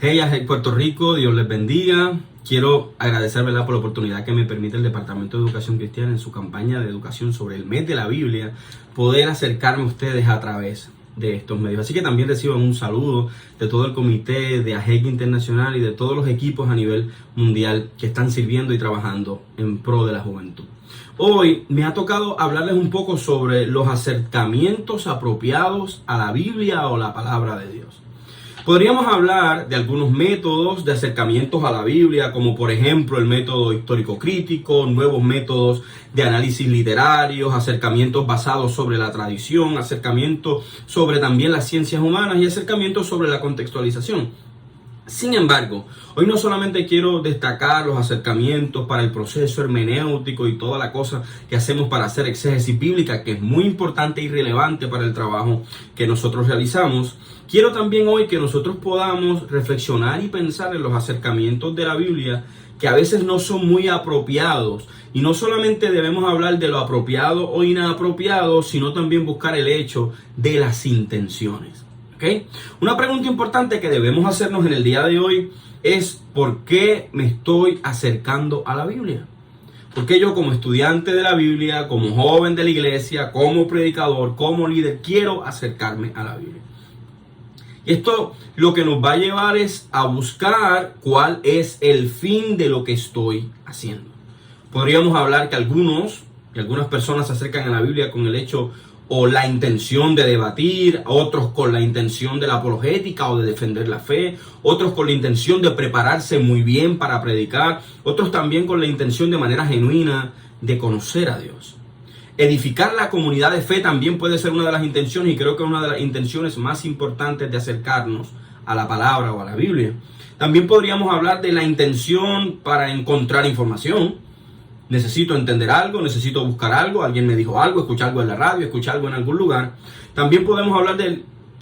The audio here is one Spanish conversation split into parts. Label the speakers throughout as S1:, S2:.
S1: Hey, Puerto Rico, Dios les bendiga. Quiero agradecer, ¿verdad?, por la oportunidad que me permite el Departamento de Educación Cristiana en su campaña de educación sobre el mes de la Biblia, poder acercarme a ustedes a través de estos medios. Así que también reciban un saludo de todo el comité de AJEC Internacional y de todos los equipos a nivel mundial que están sirviendo y trabajando en pro de la juventud. Hoy me ha tocado hablarles un poco sobre los acercamientos apropiados a la Biblia o la palabra de Dios. Podríamos hablar de algunos métodos de acercamientos a la Biblia, como por ejemplo el método histórico crítico, nuevos métodos de análisis literarios, acercamientos basados sobre la tradición, acercamientos sobre también las ciencias humanas y acercamientos sobre la contextualización. Sin embargo, hoy no solamente quiero destacar los acercamientos para el proceso hermenéutico y toda la cosa que hacemos para hacer exégesis bíblica, que es muy importante y relevante para el trabajo que nosotros realizamos. Quiero también hoy que nosotros podamos reflexionar y pensar en los acercamientos de la Biblia que a veces no son muy apropiados. Y no solamente debemos hablar de lo apropiado o inapropiado, sino también buscar el hecho de las intenciones. ¿Okay? Una pregunta importante que debemos hacernos en el día de hoy es ¿por qué me estoy acercando a la Biblia? ¿Por qué yo como estudiante de la Biblia, como joven de la iglesia, como predicador, como líder, quiero acercarme a la Biblia? Y esto lo que nos va a llevar es a buscar cuál es el fin de lo que estoy haciendo. Podríamos hablar que algunas personas se acercan a la Biblia con el hecho o la intención de debatir, otros con la intención de la apologética o de defender la fe, otros con la intención de prepararse muy bien para predicar, otros también con la intención de manera genuina de conocer a Dios. Edificar la comunidad de fe también puede ser una de las intenciones, y creo que es una de las intenciones más importantes de acercarnos a la palabra o a la Biblia. También podríamos hablar de la intención para encontrar información. Necesito entender algo, necesito buscar algo, alguien me dijo algo, escuché algo en la radio, escuché algo en algún lugar. También podemos hablar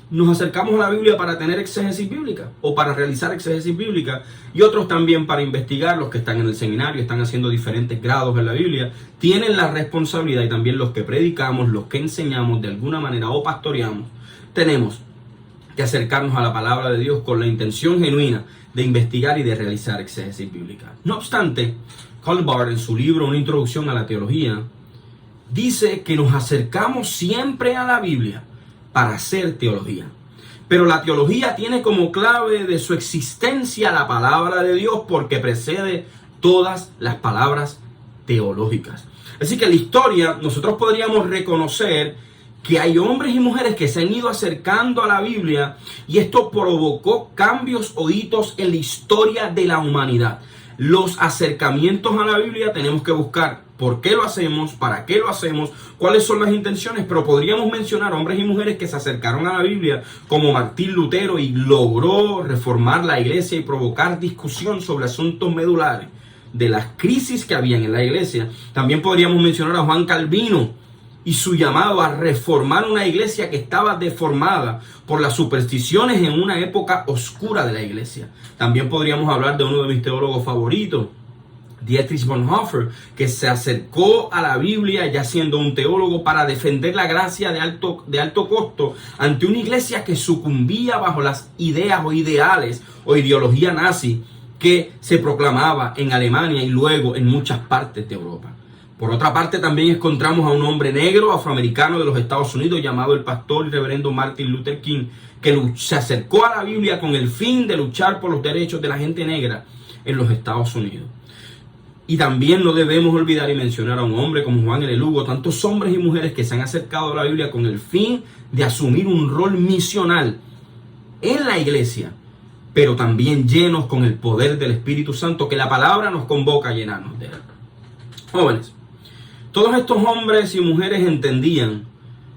S1: nos acercamos a la Biblia para tener exégesis bíblica o para realizar exégesis bíblica, y otros también para investigar. Los que están en el seminario, están haciendo diferentes grados en la Biblia, tienen la responsabilidad, y también los que predicamos, los que enseñamos de alguna manera o pastoreamos, tenemos que acercarnos a la palabra de Dios con la intención genuina de investigar y de realizar exégesis bíblica. No obstante, Karl Barth, en su libro Una introducción a la teología, dice que nos acercamos siempre a la Biblia para hacer teología. Pero la teología tiene como clave de su existencia la palabra de Dios, porque precede todas las palabras teológicas. Así que en la historia nosotros podríamos reconocer que hay hombres y mujeres que se han ido acercando a la Biblia, y esto provocó cambios o hitos en la historia de la humanidad. Los acercamientos a la Biblia tenemos que buscar por qué lo hacemos, para qué lo hacemos, cuáles son las intenciones, pero podríamos mencionar hombres y mujeres que se acercaron a la Biblia, como Martín Lutero, y logró reformar la iglesia y provocar discusión sobre asuntos medulares de las crisis que habían en la iglesia. También podríamos mencionar a Juan Calvino y su llamado a reformar una iglesia que estaba deformada por las supersticiones en una época oscura de la iglesia. También podríamos hablar de uno de mis teólogos favoritos, Dietrich Bonhoeffer, que se acercó a la Biblia ya siendo un teólogo para defender la gracia de alto costo ante una iglesia que sucumbía bajo las ideas o ideales o ideología nazi que se proclamaba en Alemania y luego en muchas partes de Europa. Por otra parte, también encontramos a un hombre negro afroamericano de los Estados Unidos llamado el pastor y reverendo Martin Luther King, que se acercó a la Biblia con el fin de luchar por los derechos de la gente negra en los Estados Unidos. Y también no debemos olvidar y mencionar a un hombre como Juan L. Lugo, tantos hombres y mujeres que se han acercado a la Biblia con el fin de asumir un rol misional en la iglesia, pero también llenos con el poder del Espíritu Santo, que la palabra nos convoca a llenarnos de él. Jóvenes, todos estos hombres y mujeres entendían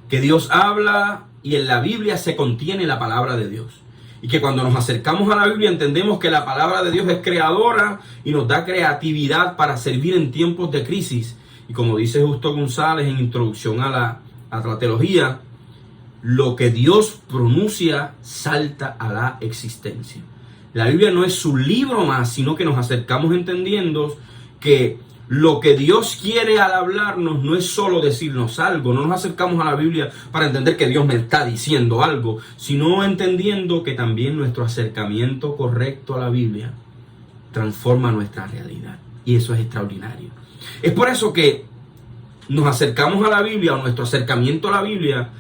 S1: que Dios habla y en la Biblia se contiene la palabra de Dios. Y que cuando nos acercamos a la Biblia entendemos que la palabra de Dios es creadora y nos da creatividad para servir en tiempos de crisis. Y como dice Justo González en Introducción a la Teología, lo que Dios pronuncia salta a la existencia. La Biblia no es su libro más, sino que nos acercamos entendiendo que Lo que Dios quiere al hablarnos no es solo decirnos algo, no nos acercamos a la Biblia para entender que Dios me está diciendo algo, sino entendiendo que también nuestro acercamiento correcto a la Biblia transforma nuestra realidad. Y eso es extraordinario. Es por eso que nos acercamos a la Biblia, o nuestro acercamiento a la Biblia,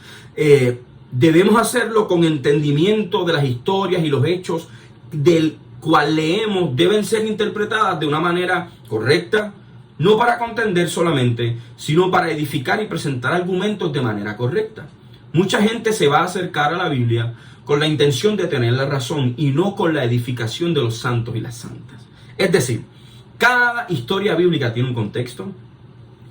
S1: debemos hacerlo con entendimiento de las historias y los hechos del cual leemos, deben ser interpretadas de una manera correcta, no para contender solamente, sino para edificar y presentar argumentos de manera correcta. Mucha gente se va a acercar a la Biblia con la intención de tener la razón y no con la edificación de los santos y las santas. Es decir, cada historia bíblica tiene un contexto,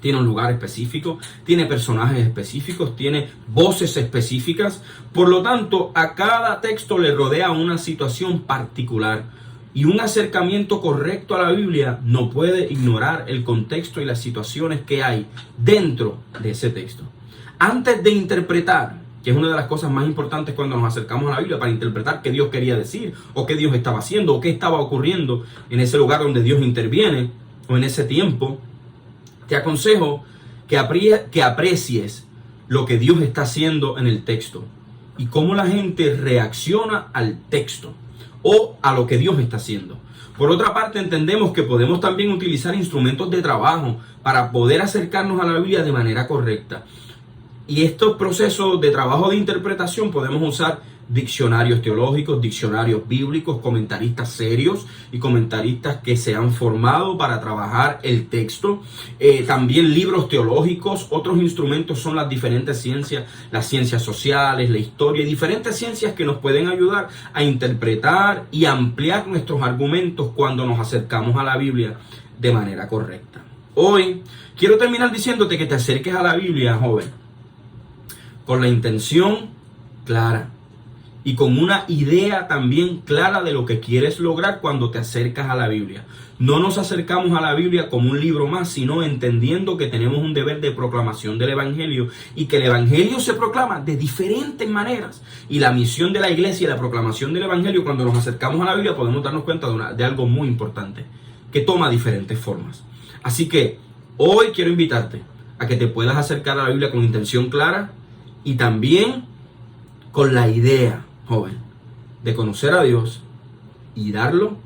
S1: tiene un lugar específico, tiene personajes específicos, tiene voces específicas. Por lo tanto, a cada texto le rodea una situación particular. Y un acercamiento correcto a la Biblia no puede ignorar el contexto y las situaciones que hay dentro de ese texto. Antes de interpretar, que es una de las cosas más importantes cuando nos acercamos a la Biblia, para interpretar qué Dios quería decir, o qué Dios estaba haciendo, o qué estaba ocurriendo en ese lugar donde Dios interviene, o en ese tiempo, te aconsejo que aprecies lo que Dios está haciendo en el texto y cómo la gente reacciona al texto o a lo que Dios está haciendo. Por otra parte, entendemos que podemos también utilizar instrumentos de trabajo para poder acercarnos a la Biblia de manera correcta. Y estos procesos de trabajo de interpretación podemos usar diccionarios teológicos, diccionarios bíblicos, comentaristas serios y comentaristas que se han formado para trabajar el texto. También libros teológicos. Otros instrumentos son las diferentes ciencias, las ciencias sociales, la historia y diferentes ciencias que nos pueden ayudar a interpretar y ampliar nuestros argumentos cuando nos acercamos a la Biblia de manera correcta. Hoy quiero terminar diciéndote que te acerques a la Biblia, joven, con la intención clara y con una idea también clara de lo que quieres lograr cuando te acercas a la Biblia. No nos acercamos a la Biblia como un libro más, sino entendiendo que tenemos un deber de proclamación del Evangelio y que el Evangelio se proclama de diferentes maneras. Y la misión de la iglesia y la proclamación del Evangelio, cuando nos acercamos a la Biblia, podemos darnos cuenta de algo muy importante, que toma diferentes formas. Así que hoy quiero invitarte a que te puedas acercar a la Biblia con intención clara y también con la idea, joven, de conocer a Dios y darlo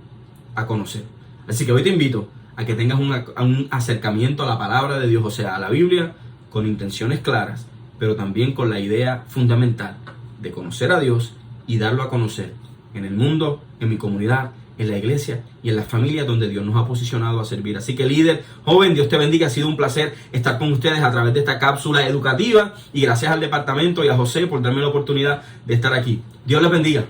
S1: a conocer. Así que hoy te invito a que tengas un acercamiento a la palabra de Dios, o sea, a la Biblia, con intenciones claras, pero también con la idea fundamental de conocer a Dios y darlo a conocer en el mundo, en mi comunidad, en la iglesia y en las familias donde Dios nos ha posicionado a servir. Así que, líder, joven, Dios te bendiga. Ha sido un placer estar con ustedes a través de esta cápsula educativa y gracias al departamento y a José por darme la oportunidad de estar aquí. Dios les bendiga.